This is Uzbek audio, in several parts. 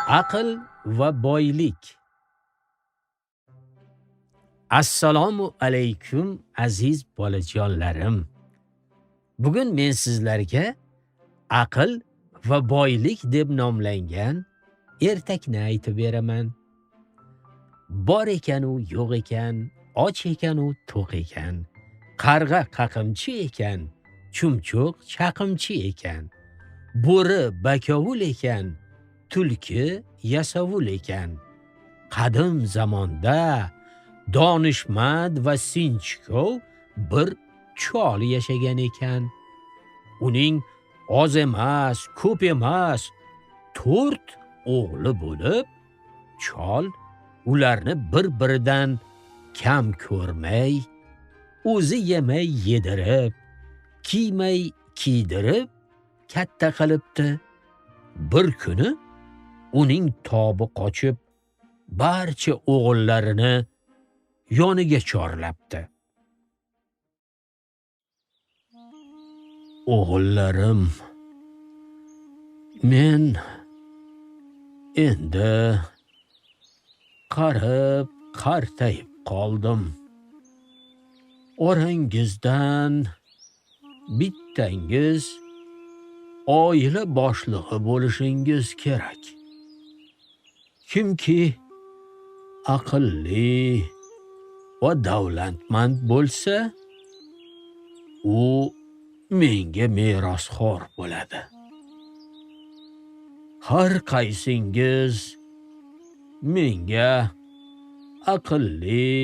Aql va boylik. Assalomu alaykum aziz bolajonlarim. Bugun men sizlarga aql va boylik deb nomlangan ertakni aytib beraman. Bor ekan u yo'q ekan, och ekan u to'q ekan, qarg'a qaqimchi ekan, chumchuq chaqimchi ekan, bo'ri bakovul ekan, tulki yasovul ekan. Qadim zamonda donishmand va sinchkov bir chol yashagan ekan. Uning oz emas, ko'p emas, 4 o'g'li bo'lib, chol ularni bir-biridan kam ko'rmay, o'zi yemay yedirib, kiymay kiydirib katta qilibdi. Bir kuni uning tobi qochib, barcha o'g'illarini yoniga chorlabdi. O'g'illarim, men endi qartayib qoldim. Orangizdan bittangiz oila boshlig'i bo'lishingiz kerak. Kimki aqlli va davlatmand bo'lsa, u menga merosxo'r bo'ladi. Har qaysingiz menga aqlli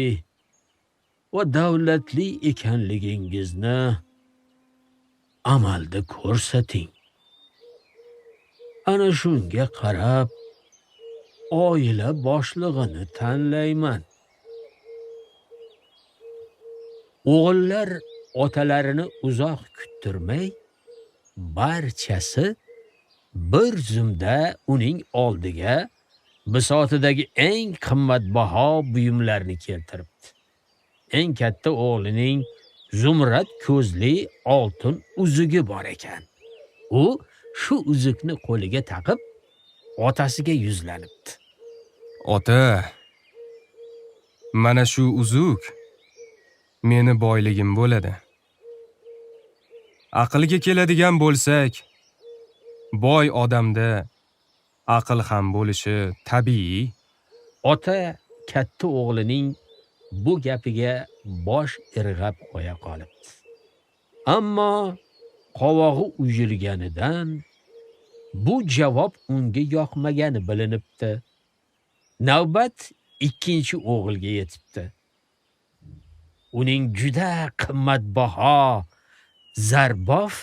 va davlatli ekanligingizni amalda ko'rsating. Ana shunga qarab oila boshlig'ini tanlayman. O'g'illar otalarini uzoq kuttirmay, barchasi bir zumda uning oldiga bisotidagi eng qimmatbaho buyumlarni keltiribdi. Eng katta o'g'lining zumrad ko'zli oltin uzugi bor ekan. U shu uzukni qo'liga taqib, otasiga yuzlanibdi. Ota, mana shu uzuk meni boyligim bo'ladi. Aqlga keladigan bo'lsak, boy odamda aql ham bo'lishi tabiiy. Ota katta o'g'lining bu gapiga bosh irg'ab qo'ya qolibdi. Ammo qovog'i uyilganidan bu javob unga yoqmagani bilinibdi. Navbat ikkinchi o'g'ilga yetibdi. Uning juda qimmatbaho zarbof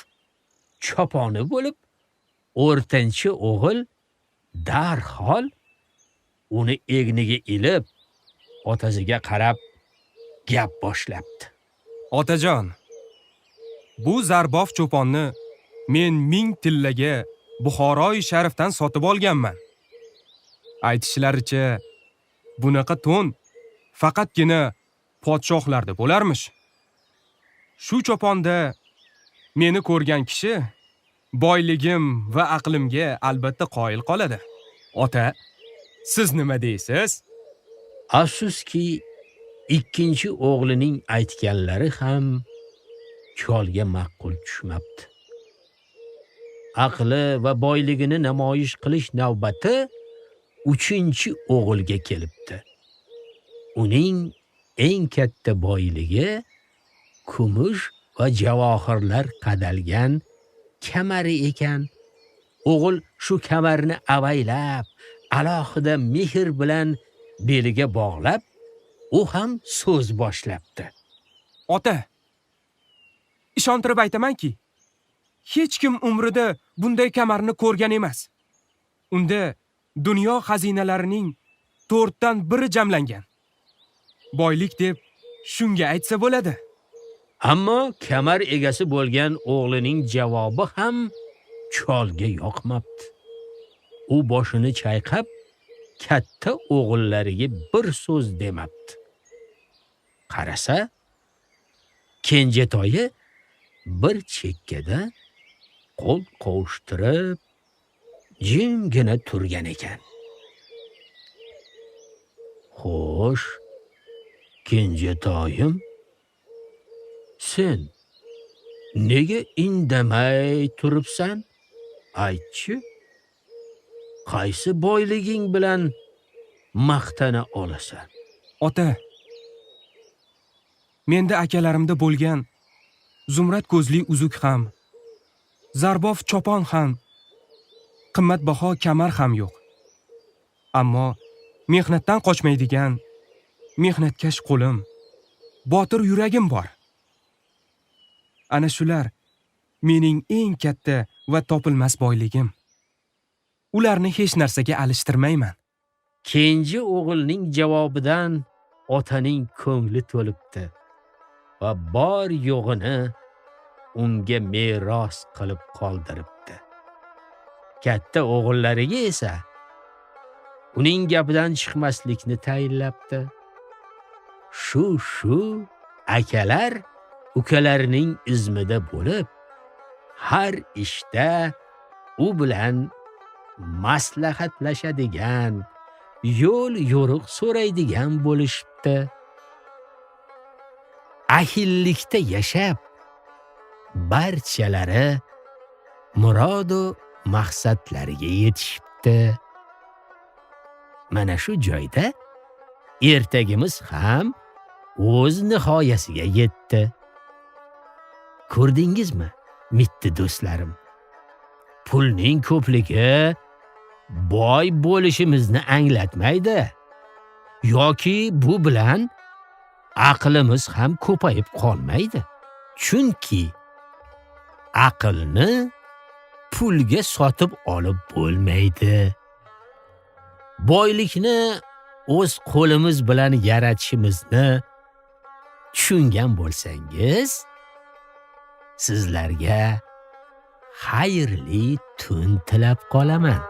choponi bo'lib, o'rtanchi o'g'il darhol uni egniga ilib, otasiga qarab gap boshlabdi. Otajon, bu zarbof cho'ponni men 1000 tillaga Buxoroy sharifdan sotib olganman. Aytishlaricha, bunaqa to'n faqatgina podshohlarda bo'larmish. Shu cho'ponda meni ko'rgan kishi boyligim va aqlimga albatta qoyil qoladi. Ota, siz nima deysiz? Afsuski, ikkinchi o'g'lining aytganlari ham cholga ma'qul tushmabdi. Aqli va boyligini namoyish qilish navbati 3-o'g'ilga kelibdi. Uning eng katta boyligi kumush va javohirlar qadalgan kamari ekan. O'g'il shu kamarni avaylab, alohida mehr bilan beliga bog'lab, u ham so'z boshlabdi. Ota, ishontirib aytamanki, hech kim umrida bunday kamarni ko'rgan emas. Unda dunyo xazinalarining 4dan 1 jamlangan. Boylik deb shunga aytsa bo'ladi. Ammo kamar egasi bo'lgan o'g'lining javobi ham cholga yoqmabdi. U boshini chayqab, katta o'g'illariga bir so'z demabdi. Qarasa, kenjatoyi bir chekkada qo'l qovushtirib jimgina turgan ekan. Xo'sh, kenjatoyim, sen nega indamay turibsan? Aytchi, qaysi boyliging bilan maqtana olasan? Ota, menda akalarimda bo'lgan zumrad ko'zli uzuk ham, zarbof chopon ham, qimmatbaho kamar ham yo'q. Ammo mehnatdan qochmaydigan mehnatkash qo'lim, botir yuragim bor. Ana shular mening eng katta va topilmas boyligim. Ularni hech narsaga alishtirmayman. Kenji o'g'ilning javobidan otaning ko'ngli to'libdi va bor yo'g'ini unga meros qilib qoldiribdi. Katta o'g'illariga esa uning gapidan chiqmaslikni tayinlabdi. Shu akalar ukalarining izmida bo'lib, har ishda u bilan maslahatlashadigan, yo'l yo'riq so'raydigan bo'lishibdi. Ahillikda yashab, barchalari murodu maqsadlariga yetishibdi. Mana shu joyda ertagimiz ham o'z nihoyasiga yetdi. Ko'rdingizmi, mitti do'stlarim? Pulning ko'pligi boy bo'lishimizni anglatmaydi. Yoki bu bilan aqlimiz ham ko'payib qolmaydi. Chunki aqlni pulga sotib olib bo'lmaydi. Boylikni o'z qo'limiz bilan yaratishimizni tushungan bo'lsangiz, sizlarga xayrli tun tilab qolaman.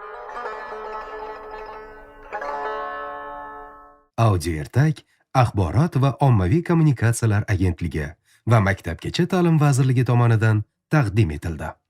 Audio Ertak Axborot va ommaviy kommunikatsiyalar agentligi va Maktabgacha ta'lim vazirligi tomonidan taqdim etildi.